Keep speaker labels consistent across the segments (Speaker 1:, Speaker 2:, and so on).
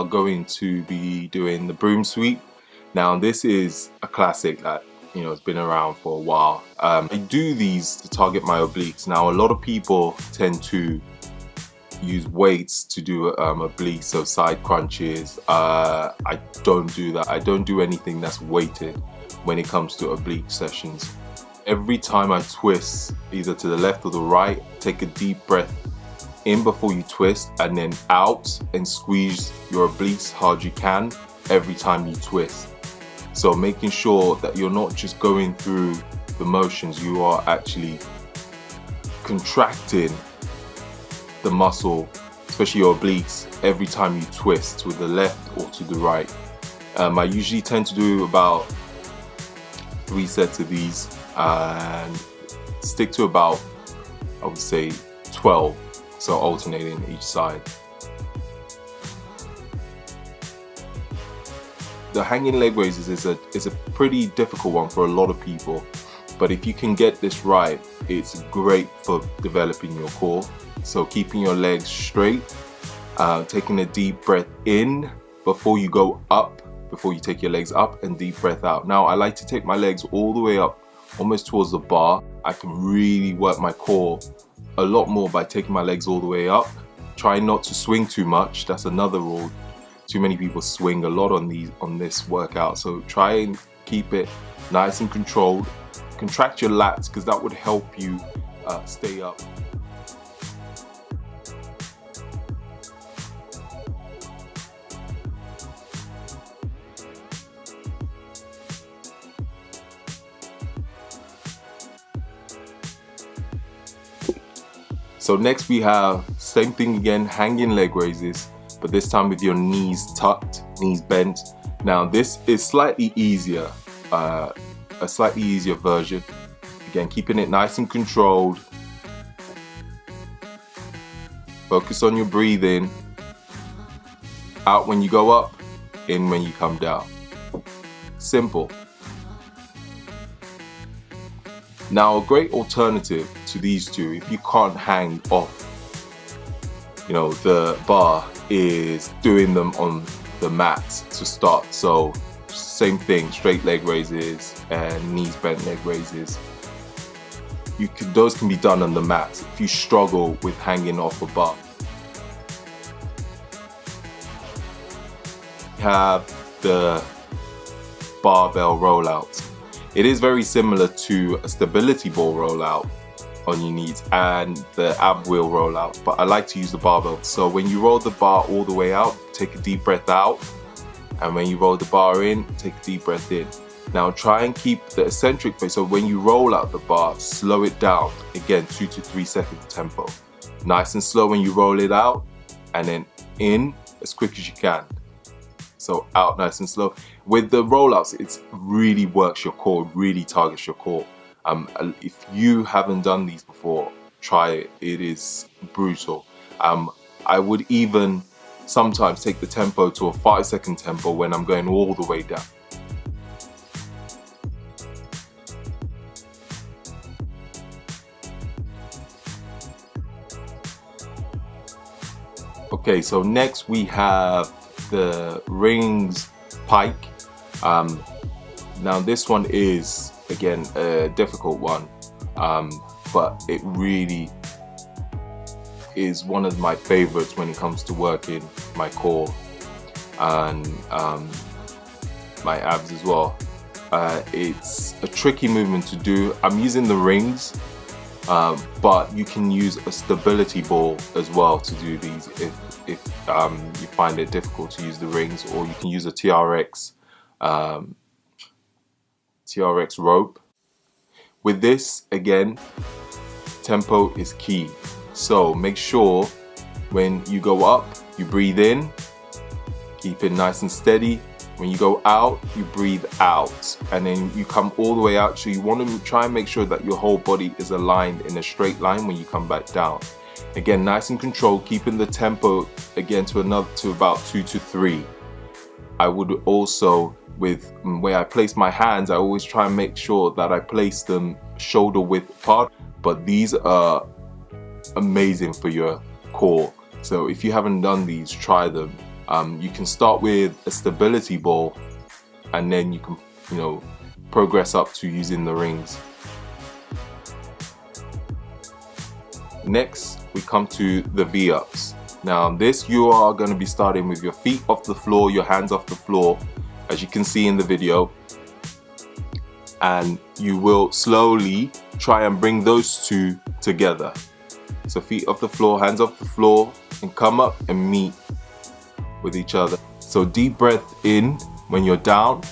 Speaker 1: I'm going to be doing the broom sweep. Now this is a classic that, you know, it's been around for a while. I do these to target my obliques. Now a lot of people tend to use weights to do obliques, so side crunches. I don't do that. I don't do anything that's weighted when it comes to oblique sessions. Every time I twist, either to the left or the right, take a deep breath in before you twist, and then out and squeeze your obliques hard you can every time you twist. So making sure that you're not just going through the motions, you are actually contracting the muscle, especially your obliques, every time you twist to the left or to the right. I usually tend to do about 3 sets of these and stick to about, I would say, 12, so alternating each side. The hanging leg raises is a pretty difficult one for a lot of people, but if you can get this right, it's great for developing your core. So keeping your legs straight, taking a deep breath in before you go up, before you take your legs up, and deep breath out. Now I like to take my legs all the way up, almost towards the bar. I can really work my core a lot more by taking my legs all the way up. Try not to swing too much. That's another rule. Too many people swing a lot on this workout, so try and keep it nice and controlled. Contract your lats because that would help you stay up. So next we have same thing again, hanging leg raises, but this time with your knees tucked, knees bent. Now this is slightly easier, a slightly easier version. Again, keeping it nice and controlled. Focus on your breathing. Out when you go up, in when you come down. Simple. Now a great alternative to these two, if you can't hang off, you know, the bar, is doing them on the mat to start. So same thing, straight leg raises and knees bent leg raises. Those can be done on the mat if you struggle with hanging off a bar. We have the barbell rollout. It is very similar to a stability ball rollout on your knees and the ab wheel rollout, but I like to use the barbell. So when you roll the bar all the way out, take a deep breath out, and when you roll the bar in, take a deep breath in. Now try and keep the eccentric phase, so when you roll out the bar, slow it down, again 2 to 3 seconds tempo. Nice and slow when you roll it out, and then in as quick as you can. So out nice and slow. With the rollouts, it really works your core, really targets your core. If you haven't done these before, try it. It is brutal. I would even sometimes take the tempo to a 5-second tempo when I'm going all the way down. Okay, so next we have the rings pike. Now this one is again a difficult one, but it really is one of my favorites when it comes to working my core and my abs as well. It's a tricky movement to do. I'm using the rings, but you can use a stability ball as well to do these if you find it difficult to use the rings, or you can use a TRX rope. With this, again, tempo is key. So make sure when you go up, you breathe in, keep it nice and steady. When you go out, you breathe out, and then you come all the way out. So you want to try and make sure that your whole body is aligned in a straight line when you come back down. Again, nice and controlled, keeping the tempo again to about 2 to 3. I would also, with where I place my hands, I always try and make sure that I place them shoulder width apart. But these are amazing for your core. So if you haven't done these, try them. You can start with a stability ball, and then you can, progress up to using the rings. Next, we come to the V-ups. Now this, you are going to be starting with your feet off the floor, your hands off the floor, as you can see in the video. And you will slowly try and bring those two together. So feet off the floor, hands off the floor, and come up and meet with each other. So deep breath in when you're down,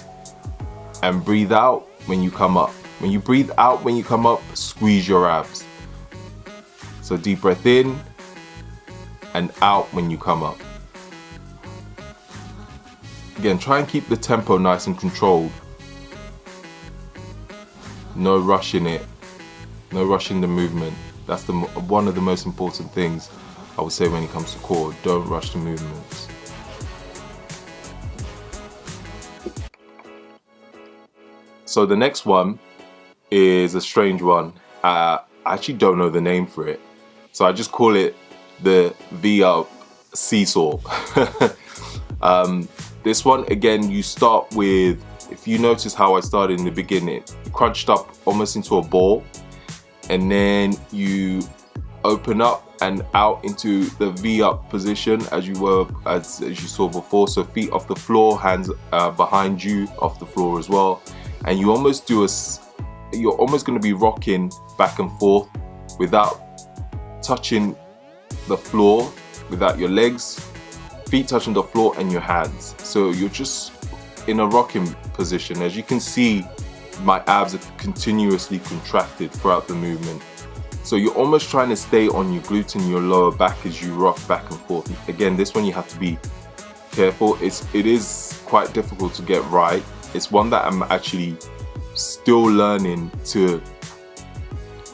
Speaker 1: and breathe out when you come up. When you breathe out when you come up, squeeze your abs. So deep breath in and out when you come up. Again, try and keep the tempo nice and controlled. No rushing it, no rushing the movement. That's one of the most important things I would say when it comes to core. Don't rush the movements. So the next one is a strange one. I actually don't know the name for it, so I just call it the V-up seesaw. This one, again, you start with, if you notice how I started in the beginning, crunched up almost into a ball, and then you open up and out into the V-up position as you you saw before. So feet off the floor, hands behind you off the floor as well. And you almost do you're almost going to be rocking back and forth without touching the floor, without your legs, feet touching the floor and your hands. So you're just in a rocking position. As you can see, my abs are continuously contracted throughout the movement. So you're almost trying to stay on your glutes and your lower back as you rock back and forth. Again, this one you have to be careful. It is quite difficult to get right. It's one that I'm actually still learning to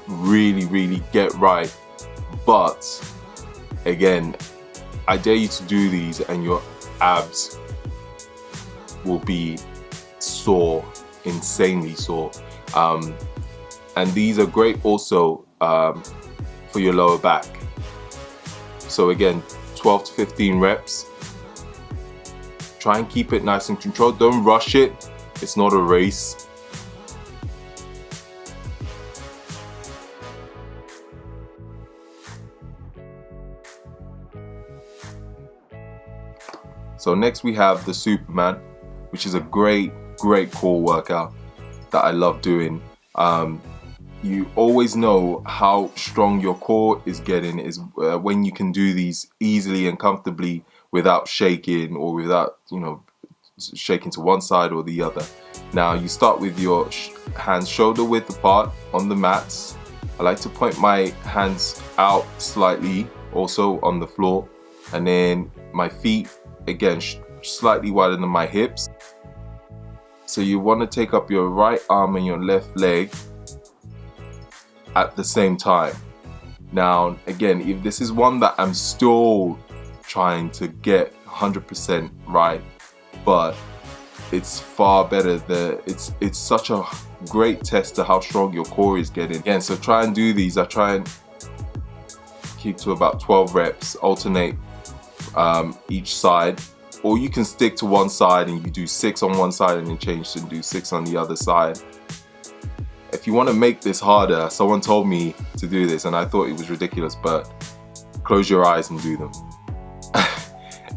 Speaker 1: really get right. But again, I dare you to do these and your abs will be sore, insanely sore. And these are great also for your lower back. So again, 12 to 15 reps. Try and keep it nice and controlled. Don't rush it. It's not a race. So next we have the Superman, which is a great core workout that I love doing. You always know how strong your core is getting is when you can do these easily and comfortably without shaking or without, shaking to one side or the other. Now you start with your hands shoulder width apart on the mats. I like to point my hands out slightly also on the floor, and then my feet again slightly wider than my hips. So you want to take up your right arm and your left leg at the same time. Now again, if this is one that I'm still trying to get 100% right, but it's far better. It's such a great test to how strong your core is getting. Again, so try and do these. I try and keep to about 12 reps, alternate each side, or you can stick to one side and you do 6 on one side and then change to do 6 on the other side. If you want to make this harder, someone told me to do this and I thought it was ridiculous, but close your eyes and do them.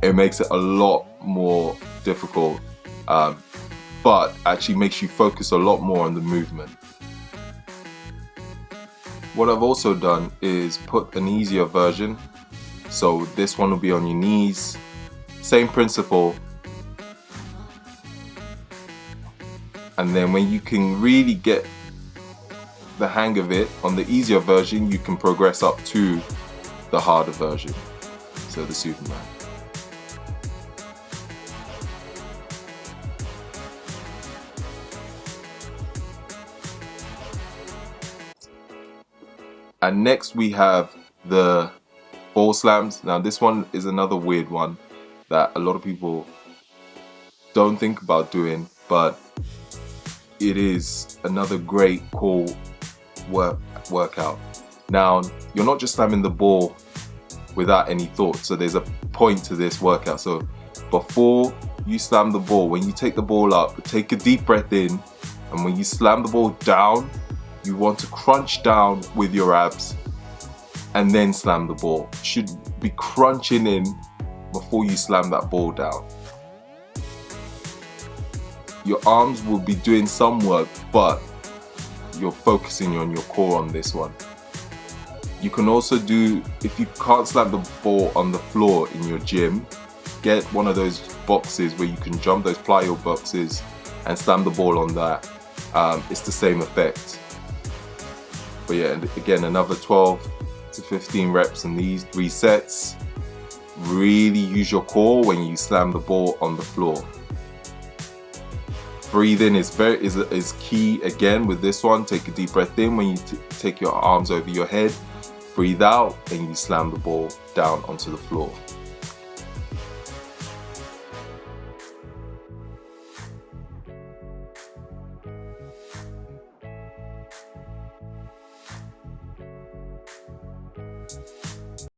Speaker 1: It makes it a lot more difficult, but actually makes you focus a lot more on the movement. What I've also done is put an easier version. So this one will be on your knees, same principle. And then when you can really get the hang of it on the easier version, you can progress up to the harder version, so the Superman. And next we have the ball slams. Now this one is another weird one that a lot of people don't think about doing, but it is another great core workout. Now you're not just slamming the ball without any thought, so there's a point to this workout. So before you slam the ball, when you take the ball up, take a deep breath in, and when you slam the ball down, you want to crunch down with your abs and then slam the ball. You should be crunching in before you slam that ball down. Your arms will be doing some work, but you're focusing on your core on this one. You can also do, if you can't slam the ball on the floor in your gym, get one of those boxes where you can jump, those plyo boxes, and slam the ball on that. It's the same effect. But yeah, and again, another 12 to 15 reps in these 3 sets. Really use your core when you slam the ball on the floor. Breathing is key again with this one. Take a deep breath in when you take your arms over your head. Breathe out and you slam the ball down onto the floor.